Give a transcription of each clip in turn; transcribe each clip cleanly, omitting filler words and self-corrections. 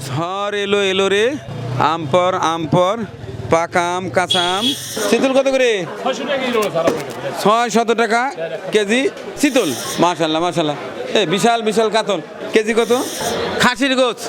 ঝড় এলো এলো রে আম পর পাকা আম কাঁচা আম। চিতল কত করে? 600 টাকা কেজি চিতল। মাশাল্লাহ মাশাল্লাহ। বিশাল বিশাল কাতল। কেজি কত? খাসির গোছ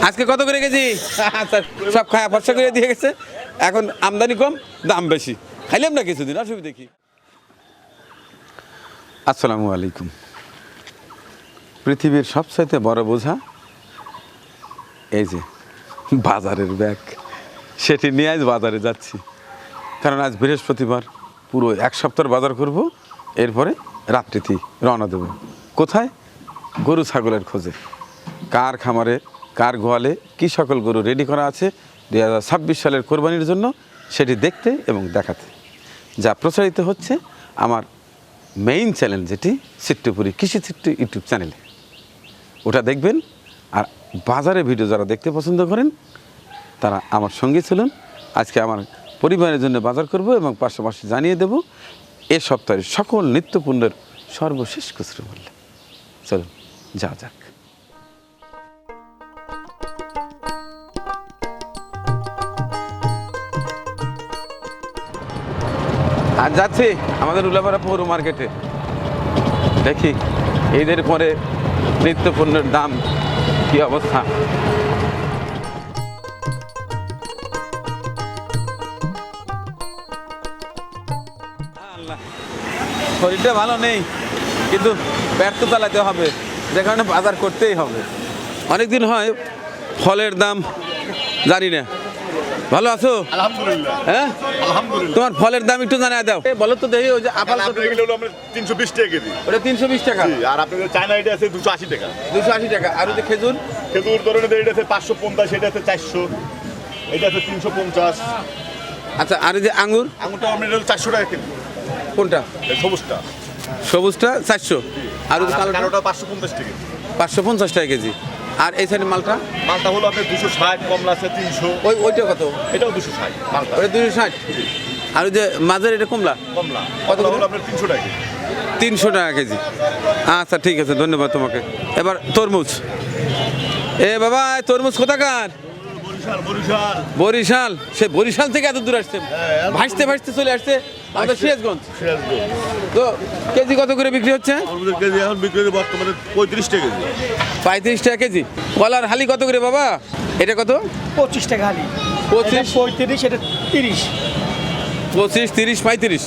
আজকে কত করে কেজি? সব খায়া ফর্সা করে দিয়ে গেছে। এখন আমদানি কম, দাম বেশি। খাইলাম না কিছুদিন, অসুবিধা কি? আসসালামু আলাইকুম। পৃথিবীর সবচাইতে বড় বোঝা এই যে বাজারের ব্যাগ, সেটি নিয়ে আজ বাজারে যাচ্ছি। কারণ আজ বৃহস্পতিবার, পুরো এক সপ্তাহ বাজার করব, এরপরে রাত্রিতেই রওনা দেব। কোথায়? গরু ছাগলের খোঁজে। কার খামারে, কার গোয়ালে কী সকল গরু রেডি করা আছে 2026 সালের কোরবানির জন্য, সেটি দেখতে এবং দেখাতে যা প্রচারিত হচ্ছে আমার মেইন চ্যানেল, যেটি চিত্রপুরী কৃষি চিত্র ইউটিউব চ্যানেলে। ওটা দেখবেন। আর বাজারে ভিডিও যারা দেখতে পছন্দ করেন তারা আমার সঙ্গে ছিলেন। আজকে আমার পরিবারের জন্য বাজার করব এবং পাশাপাশি জানিয়ে দেব এ সপ্তাহের সকল নিত্যপণ্যের সর্বশেষ খুচরো মূল্য। চলুন যা যাক। আর যাচ্ছি আমাদের উলাপাড়া পৌর মার্কেটে। দেখি ঈদের পরে নিত্যপণ্যের দাম কি অবস্থা। শরীরটা ভালো নেই, কিন্তু পেট তো চালাতে হবে, যে কারণে বাজার করতেই হবে। অনেকদিন হয় ফলের দাম জানি না। ভালো আছো? আলহামদুলিল্লাহ। হ্যাঁ আলহামদুলিল্লাহ। তোমার ফলের দাম একটু জানাই দাও। বলো তো দেখি। ওই যে আপেল কত? এগুলো হলো আমরা 320 টাকা কেজি। ওটা 320 টাকা। জি, আর আপনাদের চায়না এটা আছে 280 টাকা। 280 টাকা। আর ওই যে খেজুর? খেজুর ধরুন এটা আছে 550, এটা আছে 400, এটা আছে 350। আচ্ছা, আর এই যে আঙ্গুর? আঙুরটা আমরা এটা হলো 400 টাকা কেজি। কোনটা? এই সবুজটা। সবুজটা 400। আর ওই যে কালোটা? কালোটা 550 টাকা। 550 টাকা কেজি। আর এই সাইডের মালটা? মালটা হলো আপনার 260, কমলা আছে 300। ওইটা কত? এটাও 260 মালটা। ওটা 260। আর ওই যে মাঝের এটা কমলা? কমলা কত কত করে? হলো আপনার 300 টাকা কেজি। 300 টাকা কেজি। আচ্ছা ঠিক আছে, ধন্যবাদ তোমাকে। এবার তরমুজ। এ বাবা, তরমুজ কোথাকার? বরিশাল বরিশাল। বরিশাল। সে বরিশাল থেকে এত দূর আসছে, ভাসতে ভাসতে চলে আসছে আমাদের সিরাজগঞ্জ। সিরাজগঞ্জ। তো কেজি কত করে বিক্রি হচ্ছে? আমাদের কেজি এখন বিক্রি হচ্ছে বর্তমানে 35 টাকা কেজি। 35 টাকা কেজি। কলার হালি কত করে বাবা? এটা কত? 25 টাকা হালি। 25, 35, এটা 30। 25, 30, 35।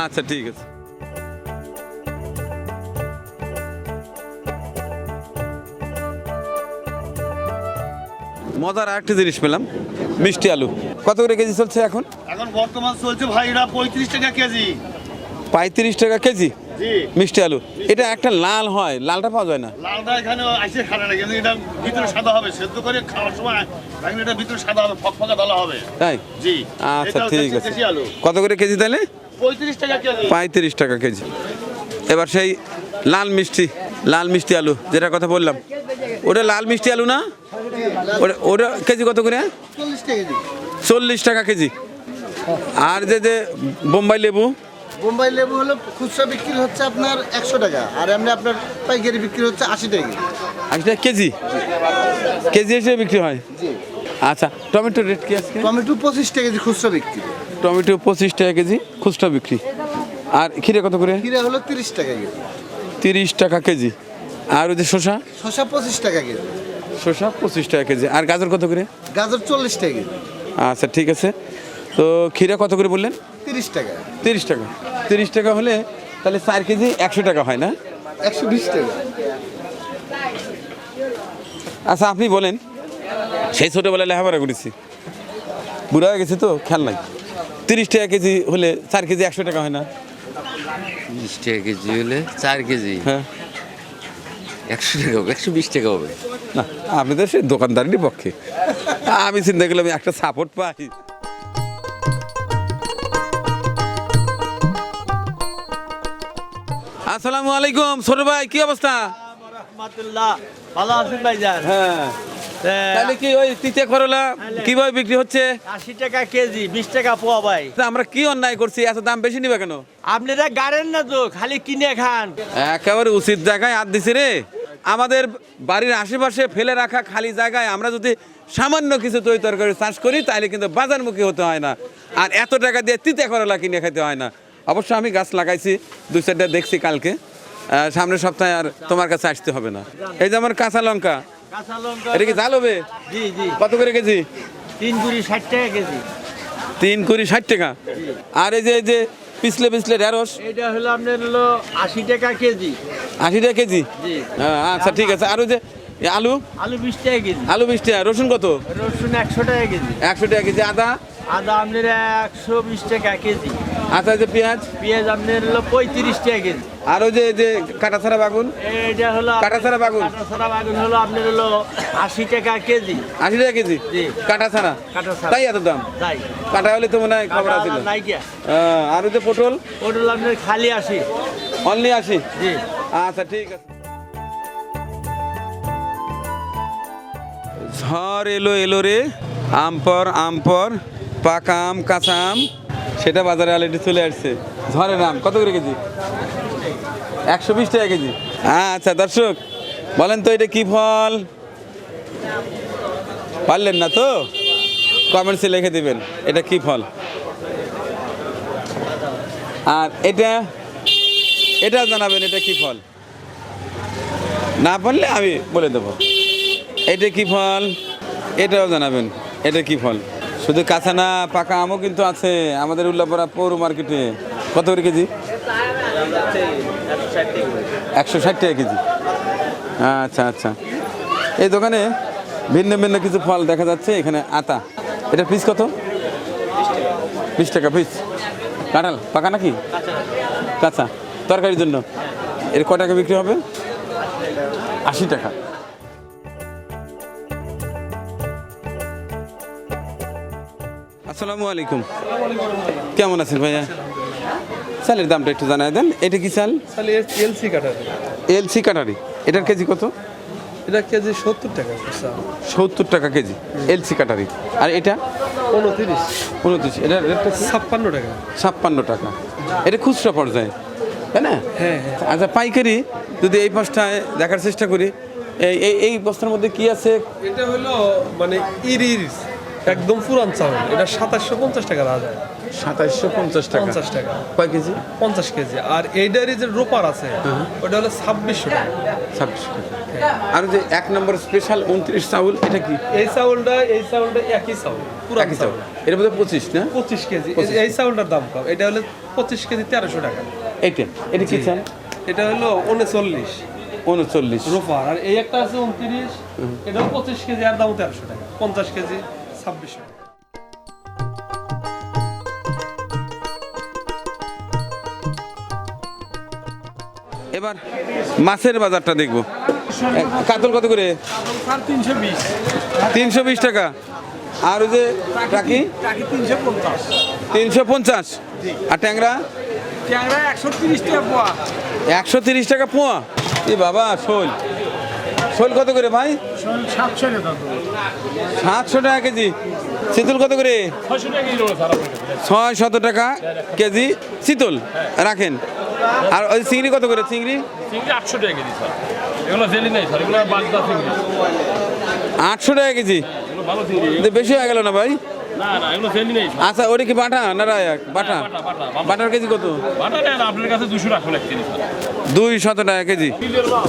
আচ্ছা ঠিক আছে। মজার আরেকটা জিনিস পেলাম, মিষ্টি আলু। কত করে কেজি চলছে এখন? এখন বর্তমান চলছে ভাই এটা 35 টাকা কেজি। 35 টাকা কেজি জি। মিষ্টি আলু। এটা একটা লাল হয়, লালটা পাওয়া যায় না। লালটা এখানে আইসে খাবে না, কিন্তু এটা ভিতরে সাদা হবে, সেদ্ধ করে খাওয়ার সময় এখন এটা ভিতরে সাদা হবে, ফকফকা দলা হবে। তাই? জি। আচ্ছা এটা ঠিক হচ্ছে আছে। দেশি আলু। কত করে কেজি তাহলে? 35 টাকা কেজি। 35 টাকা কেজি। এবার সেই লাল মিষ্টি আলু যেটা কথা বললাম, ওটা লাল মিষ্টি আলু না? ওটা কেজি কত করে? 40 টাকা কেজি। আর যে বোম্বাই লেবু? বোম্বাই লেবু হলো খুচরা বিক্রি হচ্ছে আপনার 100 টাকা, আর এমনি আপনার পাইকারি বিক্রি হচ্ছে 80 টাকা। 80 টাকা কেজি? কেজি হিসেবে বিক্রি হয়? আচ্ছা, টমেটোর রেট কি আজকে? টমেটো 25 টাকা কেজি খুচরা বিক্রি। টমেটো 25 টাকা কেজি খুচরা বিক্রি। আর খিরে কত করে? কিরা হলো 30 টাকা কেজি। 30 টাকা কেজি। আর ওই যে শসা? শসা 25 টাকা কেজি। শসা 25 টাকা কেজি। আর গাজর কত করে? গাজর 40 টাকা কেজি। আচ্ছা ঠিক আছে। তো খিরা কত করে বললেন? 30 টাকা। 30 টাকা। 30 টাকা হলে তাহলে 4 কেজি 100 টাকা হয় না? 120 টাকা। আচ্ছা আপনি বলেন, সেই ছোটোবেলায় লেখাপড়া করেছি, বুড়া হয়ে গেছে তো খেয়াল নাই। 30 টাকা কেজি হলে 4 কেজি 100 টাকা হয় না? 20 টাকা কেজি হলে 4 কেজি হ্যাঁ। 100 টাকা হবে, 120 টাকা হবে। না, আপনি তো সেই দোকানদারেরই পক্ষে। আমি চিন্তা করলাম একটা সাপোর্ট পাই। আসসালামু আলাইকুম ছোট ভাই, কি অবস্থা? রাহমাতুল্লাহ। ভালো আছেন ভাইজান? হ্যাঁ। তাহলে কি ওই তিতে করলা কিভাবে বিক্রি হচ্ছে? 80 টাকা কেজি, 20 টাকা পোয়া ভাই। তা আমরা কি অন্যায় করছি, এত দাম বেশি নিবে কেন? আপনারা গাড়েন না তো, খালি কিনে খান। একেবারে উচিত জায়গায় হাত দিছি রে। আমাদের বাড়ির আশেপাশে ফেলে রাখা খালি জায়গায় আমরা যদি সামান্য কিছু তৈরি তরকারি চাষ করি তাহলে কিন্তু বাজারমুখী হতে হয় না, আর এত টাকা দিয়ে তিতে করলা কিনে খেতে হয় না। অবশ্য আমি গাছ লাগাইছি, 2-4টা দেখছি কালকে, সামনের সপ্তাহে আর তোমার কাছে আসতে হবে না। এই যে আমার কাঁচা লঙ্কা, কাঁচা লঙ্কা এটা কি ঝাল হবে? জি জি, কত করে কেজি? 3 কুড়ি 60 টাকা কেজি। 3 কুড়ি 60 টাকা। আর এই যে পিছলে ঢেঁড়স, এটা হলো আপনার হলো 80 টাকা কেজি। 80 টাকা কেজি। জি। আচ্ছা ঠিক আছে। আর ওই যে আলু, আলু 20 টাকা কেজি। আলু 20 টাকা। রসুন কত? রসুন 100 টাকা কেজি। 100 টাকা কেজি। আদা? আদা আপনার 120 টাকা কেজি। আচ্ছা, এই যে পেঁয়াজ? পেঁয়াজ আপনার হলো 35 টাকা কেজি। আর ওই যে কাটা ছাড়া বাগুন? এটা হলো কাটা ছাড়া বাগুন? কাটা ছাড়া বাগুন হলো আপনার হলো 80 টাকা কেজি। 80 টাকা কেজি? জি। কাটা ছাড়া? কাটা ছাড়া। তাই এত দাম? তাই কাটা হলে তো মনে হয় খবর আছিল। নাইকিয়া। আর ওই যে পটল? পটল আপনার খালি 80। অনলি 80? জি। আচ্ছা ঠিক আছে। ঝড় এলো রে, আমপর পাকা আম, কাঁচা আম, সেটা বাজারে অলরেডি চলে আসছে। ঝড়ের আম কত করে কেজি? 120 টাকা কেজি। আচ্ছা দর্শক, বলেন তো এটা কি ফল? পারলেন না তো? কমেন্টসে লিখে দিবেন এটা কি ফল। আর এটা জানাবেন এটা কি ফল। না পারলে আমি বলে দেবো এটা কি ফল, এটাও জানাবেন এটা কি ফল। শুধু কাঁচা না, পাকা আমও কিন্তু আছে আমাদের উল্লাপাড়া পৌর মার্কেটে। কত করে কেজি? 160 টাকা কেজি। আচ্ছা, এই দোকানে ভিন্ন ভিন্ন কিছু ফল দেখা যাচ্ছে। এখানে আতা, এটা পিস কত? 20 টাকা পিস। কাঁঠাল পাকা নাকি কাঁচা? তরকারির জন্য। এর কয় টাকা বিক্রি হবে? 80 টাকা। আসসালামু আলাইকুম, কেমন আছেন ভাইয়া? চালের দামটা একটু জানাই দেন। এটা কি চাল? এলসি কাটারি। এলসি কাটারি। এটার কেজি কত? এটা কেজি 70 টাকা। 70 টাকা কেজি এলসি কাটারি। আর এটা 29। এটা রেটটা 56 টাকা। 56 টাকা। এটা খুচরা পর্যায়ে, তাই না? হ্যাঁ। আচ্ছা, পাইকারি যদি এই পাঁচটায় দেখার চেষ্টা করি, এই বস্তার মধ্যে কি আছে? এটা হলো মানে ইরিস একদম পুরান চাউল। এটা 2750 টাকা রাখা যায়। 2750 টাকা। 50 টাকা। কয় কেজি? 50 কেজি। আর এইটারই যে রোপার আছে ওটা হলো 2600 টাকা। 26 টাকা। আর যে 1 নম্বর স্পেশাল 29 চাউল, এটা কি? এই চাউলটা একই চাউল, পুরান একই চাউল। এর মধ্যে 25 না? 25 কেজি। এই চাউলটার দাম কম। এটা হলো 25 কেজি 1300 টাকা। এটা কি চাল? এটা হলো 39 39 রোপার। আর এই একটা আছে 29, এটাও 25 কেজি, আর দাম 1300 টাকা। 50 কেজি 2600 টাকা। এবার মাছের বাজারটা দেখবো। কাতল কত করে? 320 টাকা। আর ওই যে টাকি? 350। আর ট্যাংরা? 130 টাকা পোয়া। 130 টাকা পোয়া। এ বাবা, শোল কত করে ভাই? 700 টাকা কেজি। শীতল কত করে? 600 টাকা কেজি শীতল রাখেন। আর ওই চিংড়ি কত করে? চিংড়ি 800 টাকা কেজি স্যার। এগুলো জেলি নাই স্যার, এগুলো বাগদা চিংড়ি। 800 টাকা কেজি। এগুলো ভালো চিংড়ি। বেশি হয়ে গেল না ভাই? না এগুলো জেলি নেই স্যার। আচ্ছা, ওটা কি বাটা না রায়াক? বাটা। বাটার কেজি কত? বাটা নেন আপনার কাছে 200 টাকা এক কেজি স্যার। 200 টাকা কেজি।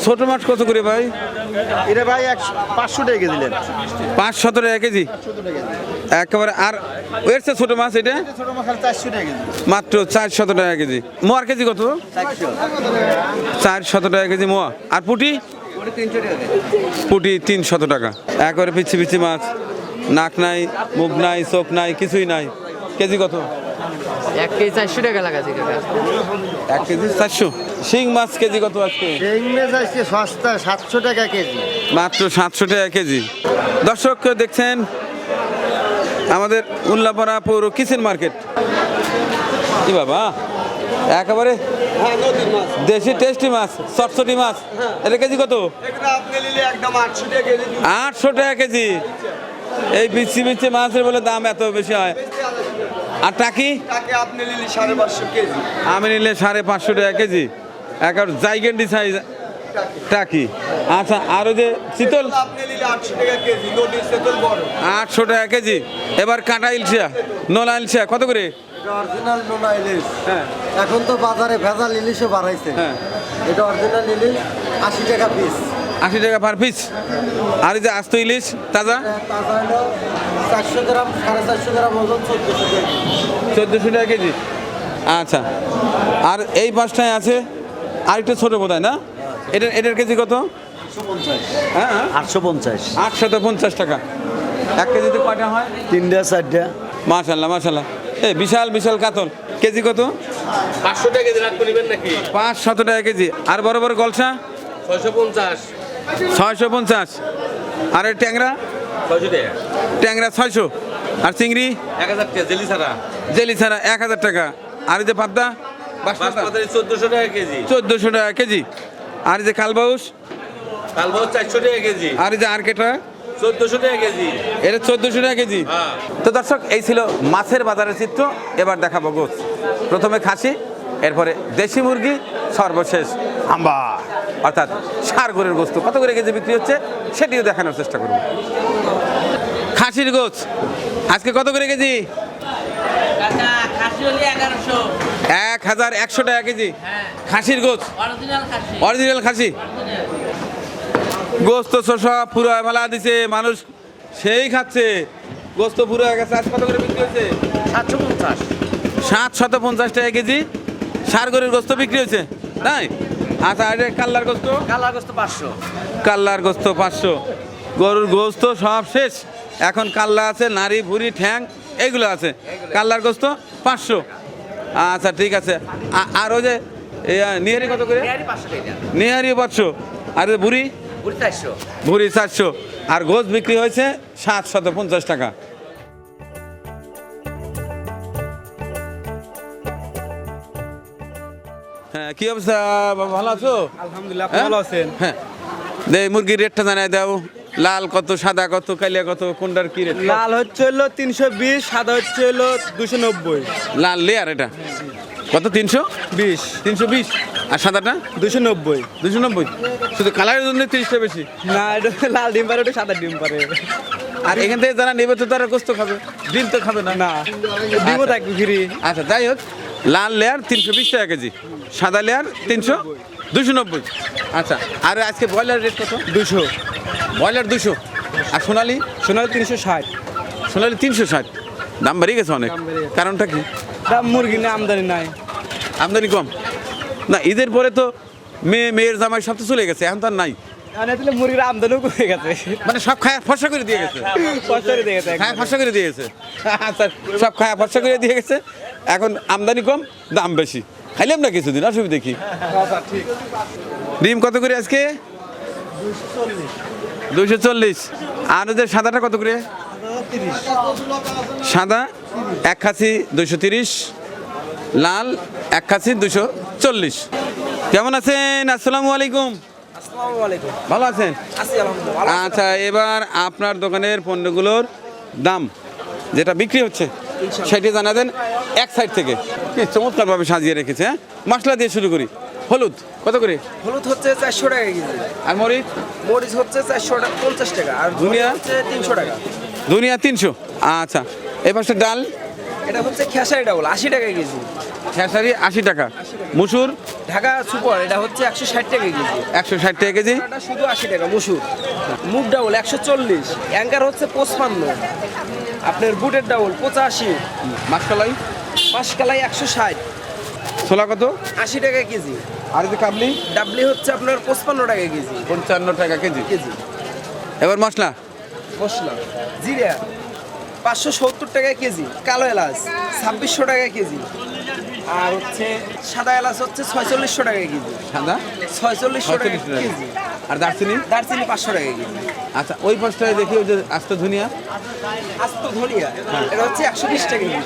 ছোট মাছ কত করে ভাই? এটা ভাই 500 টাকা দিলেন। 500 টাকা কেজি একেবারে। আর ওর চেয়ে ছোট মাছ এটা ছোট মাছ 400 টাকা কেজি। মাত্র 400 টাকা কেজি। মোয়ার কেজি কত? 400 টাকা কেজি মোয়া। আর পুটি? পুটি 300 টাকা। একেবারে পিচ্ছি মাছ, নাক নাই, মুখ নাই, চোখ নাই, কিছুই নাই। কেজি কত? 1 কেজি 400 টাকা লাগাছি কাকা। 1 কেজি 400। শিং মাছ কেজি কত আজকে? শিং মাছ আজকে সস্তা 700 টাকা কেজি। মাত্র 700 টাকা কেজি। দর্শক দেখছেন আমাদের উল্লাপাড়া পৌর কিচেন মার্কেট। কি বাবা, একেবারে দেশি টেস্টি মাছ, চটচটি মাছ। এটা কেজি কত? 800 টাকা কেজি। এই বিচি মাছের বলে দাম এত বেশি হয়। আর টাকি? আপনি নিলে 550 কেজি। আমি নিলে 550 টাকা কেজি। একেবারে জাইগেন্ডি সাইজ টাকি। আচ্ছা, আর ওই যে শীতল আপনি নিলে 800 টাকা কেজি, নদীর শীতল বড়। 800 টাকা কেজি। এবার কাঁটা ইলশা, নোলা ইলশা কত করে? অরিজিনাল নোনা ইলিশ। হ্যাঁ এখন তো বাজারে ভেজাল ইলিশও বাড়াইছে। হ্যাঁ, এটা অরিজিনাল ইলিশ 80 টাকা পিস। 80 টাকা পার পিস। আর এই যে আস্ত ইলিশ তাজা তাজা হলো 400 গ্রাম 450 গ্রাম ওজন 1400 টাকা। 1400 টাকা কেজি। আচ্ছা, আর এই পাঁচটায় আছে আরেকটা ছোটো বোধহয় না? এটার কেজি কত? 850। হ্যাঁ 850। 850 টাকা। 1 কেজিতে কয়টা হয়? 3টা 4টা। মাশাল্লাহ মাশাল্লাহ। বিশাল বিশাল কাতল। কেজি কত? 500 টাকা কেজি রাখতে নেবেন নাকি? 500 টাকা কেজি। আর বড় বড় গলসা 650। 650। আর এই ট্যাংরা 600 টাকা। ট্যাংরা 600। আর চিংড়ি 1000 টাকা জেলি ছাড়া। জেলি ছাড়া 1000 টাকা। আর এই যে পাবদা বাসপাতা 1400 টাকা কেজি। 1400 টাকা কেজি। আর এই যে কালবাউস, কালবাউস 400 টাকা কেজি। আর এই যে আরকেটা 1400 টাকা কেজি। এটা 1400 টাকা কেজি। হ্যাঁ। তো দর্শক, এই ছিল মাছের বাজারের চিত্র। এবার দেখাবো গোছ। প্রথমে খাসি, এরপরে দেশি মুরগি, সর্বশেষ হাম্বা অর্থাৎ ষাঁড় গরুর গোস্ত কত করে কেজি বিক্রি হচ্ছে সেটিও দেখানোর চেষ্টা করব। খাসির গোছ আজকে কত করে কেজি? কাকা খাসি হলে 1100। 1100 টাকা কেজি খাসির গোছ, অরিজিনাল খাসি। অরিজিনাল খাসি। গোস্ত সব পুরো ফেলা দিছে, মানুষ সেই খাচ্ছে, গোস্ত পুরো হয়ে গেছে। আজ কত করে বিক্রি হচ্ছে? 750। 750 টাকা কেজি ষাঁড় গরুর গোস্ত বিক্রি হয়েছে, তাই? আচ্ছা, আর এই কাল্লার গোস্ত? কালার গোস্ত 500। কাল্লার গোস্ত 500। গরুর গোস্ত সব শেষ, এখন কাল্লা আছে, নাড়ি ভুড়ি ঠ্যাং এগুলো আছে। কাল্লার গোস্ত 500। আচ্ছা ঠিক আছে। আর ওই যে নিহারি কত করে? বিহারি 500 টাকা। নিহারি 500। আর ওই বুড়ি? পুরি 400। ভুড়ি 400। আর গোস্ত বিক্রি হয়েছে 750 টাকা। হ্যাঁ, কি অবস্থা? ভালো আছো? আলহামদুলিল্লাহ, হ্যাঁ? ভালো আছেন? হ্যাঁ, দে মুরগির রেটটা জানাই দাও। লাল কত, সাদা কত, কালিয়া কত, কোনটার কি রেট? লাল হচ্ছে হলো 320, সাদা হচ্ছে হলো 290। লাল লেয়ার এটা কত? 320। 320। আর সাদাটা 290। 290। শুধু কালারের জন্য 30টা বেশি। না, এটা লাল ডিম পারে, ওটা সাদা ডিম পারে। আর এখান থেকে যারা নেবে তো তারা গোস্ত খাবে, ডিম তো খাবে না। না, ডিমও থাকবে ফ্রি। আচ্ছা, যাই হোক, লাল লেয়ার 320 টাকা কেজি, সাদা লেয়ার 290। আচ্ছা, আর আজকে ব্রয়লার রেট কত? 200। ব্রয়লার 200। আর সোনালি? সোনালি 360। সোনালি 360। দাম বেড়ে গেছে অনেক, কারণটা কি? দাম মুরগি না, আমদানি নাই। আমদানি কম না? ঈদের পরে তো মেয়ের জামাই সব তো চলে গেছে, এখন তো আর নাই। তাহলে মুরগির আমদানিও কমে গেছে। মানে সব খায়া ফর্সা করে দিয়ে গেছে। পয়সারে দিয়ে গেছে। খায়া ফর্সা করে দিয়ে গেছে। আচ্ছা, সব খায়া ফর্সা করে দিয়ে গেছে, এখন আমদানি কম, দাম বেশি। খাইলাম না কিছুদিন, অসুবিধা কি? ডিম কত করে আজকে? 240। আর ওদের সাদাটা কত করে? সাদা 1 খাসি 230, লাল 1 খাসি 240। কেমন আছেন? আসসালামু আলাইকুম। আসসালামু আলাইকুম। ভালো আছেন? আছি আলহামদুলিল্লাহ। আচ্ছা, এবার আপনার দোকানের পণ্যগুলোর দাম যেটা বিক্রি হচ্ছে সেটি জানাবেন এক সাইড থেকে। কি চমৎকারভাবে সাজিয়ে রেখেছে। হ্যাঁ, মশলা দিয়ে শুরু করি। হলুদ কত করে? হলুদ হচ্ছে 400 টাকা কেজি। আর মরিচ? মরিচ হচ্ছে 450 টাকা। আর ধনিয়া? হচ্ছে 300 টাকা। ধনিয়া 300। আচ্ছা, এই পাশে ডাল? এটা হচ্ছে খেসারি ডাউল 80 টাকা কেজি। খেসারি 80 টাকা। মুসুর? ঢাকা সুপার এটা হচ্ছে 160 টাকা কেজি। 160 টাকা কেজি। এটা শুধু 80 টাকা মুসুর। মুগ ডাউল 140। অ্যাঙ্কার হচ্ছে 55। আপনার বুটের ডাউল 85। মাসকলাই? মাসকালাই 160। ছোলা কত? 80 টাকা কেজি। আর এই কাবলি? ডাবলি হচ্ছে আপনার 55 টাকা কেজি। 55 টাকা কেজি। এবার মশলা? মশলা জিরা 570 টাকা কেজি। কালো এলাচ 2600 টাকা কেজি। আর হচ্ছে সাদা এলাচ হচ্ছে 4600 টাকা কেজি। সাদা 4600 টাকা 46 টাকা। কেজি। আর দারচিনি? দারচিনি 500 টাকা কেজি। আচ্ছা, ওই পাশটায় দেখি ওই যে আস্ত ধনিয়া। আস্ত ধনিয়া এটা হচ্ছে 120 টাকা কেজি।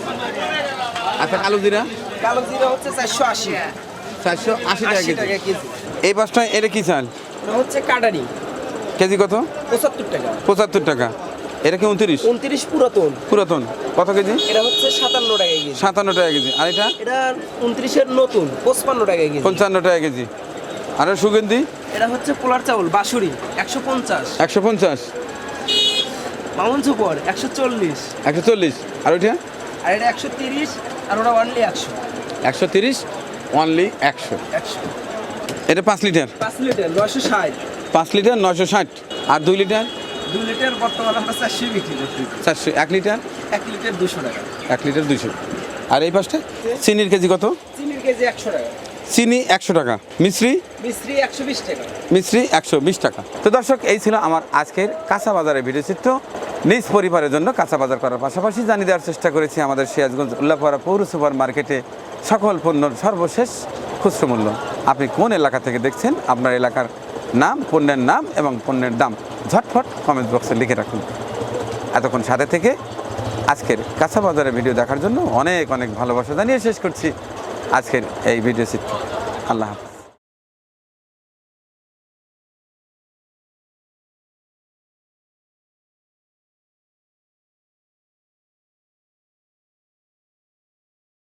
আচ্ছা, কালো জিরা? কালো জিরা হচ্ছে 480। 480 টাকা 80 টাকা কেজি। কেজি। এই পাশটায় এটা কি চাল? এটা হচ্ছে কাটারি কেজি কত? 75 টাকা। 75 টাকা। এটা কি 29? 29 পুরাতন। পুরাতন কত কেজি? এটা হচ্ছে 57 টাকা কেজি। 57 টাকা কেজি। আর এটা? এটা 29 এর নতুন 55 টাকা কেজি। 55 টাকা কেজি। আর সুগন্ধি এটা হচ্ছে পোলার চাউল বাসুরি 150, 150, মামুন সুপর 140, 140, আর ওইটা আর এটা 130, আর ওটা অনলি 100। 130, অনলি 100। 100 এটা 5 লিটার, 5 লিটার 960, 5 লিটার 960, আর 2 লিটার 2 লিটার বর্তমানে আমরা 400 বিক্রি করছি। 400, 1 লিটার 1 লিটার 200 টাকা। 1 লিটার 200। আর এই পাশটা চিনির কেজি কত? চিনির কেজি 100 টাকা, চিনি 100 টাকা, মিশ্রি মিশ্রি 120 টাকা। মিশ্রি 120 টাকা। তো দর্শক, এই ছিল আমার আজকের কাঁচা বাজারের ভিডিও চিত্র। নিজ পরিবারের জন্য কাঁচা বাজার করার পাশাপাশি জানিয়ে দেওয়ার চেষ্টা করেছি আমাদের সিরাজগঞ্জ উল্লাপাড়া পৌর সুপার মার্কেটে সকল পণ্যর সর্বশেষ খুচরো মূল্য। আপনি কোন এলাকা থেকে দেখছেন, আপনার এলাকার নাম, পণ্যের নাম এবং পণ্যের দাম ঝটফট কমেন্ট বক্সে লিখে রাখুন। এতক্ষণ সাথে থেকে আজকের কাঁচা বাজারের ভিডিও দেখার জন্য অনেক অনেক ভালোবাসা জানিয়ে শেষ করছি আজকের এই ভিডিও চিত্র। আল্লাহ হাফেজ।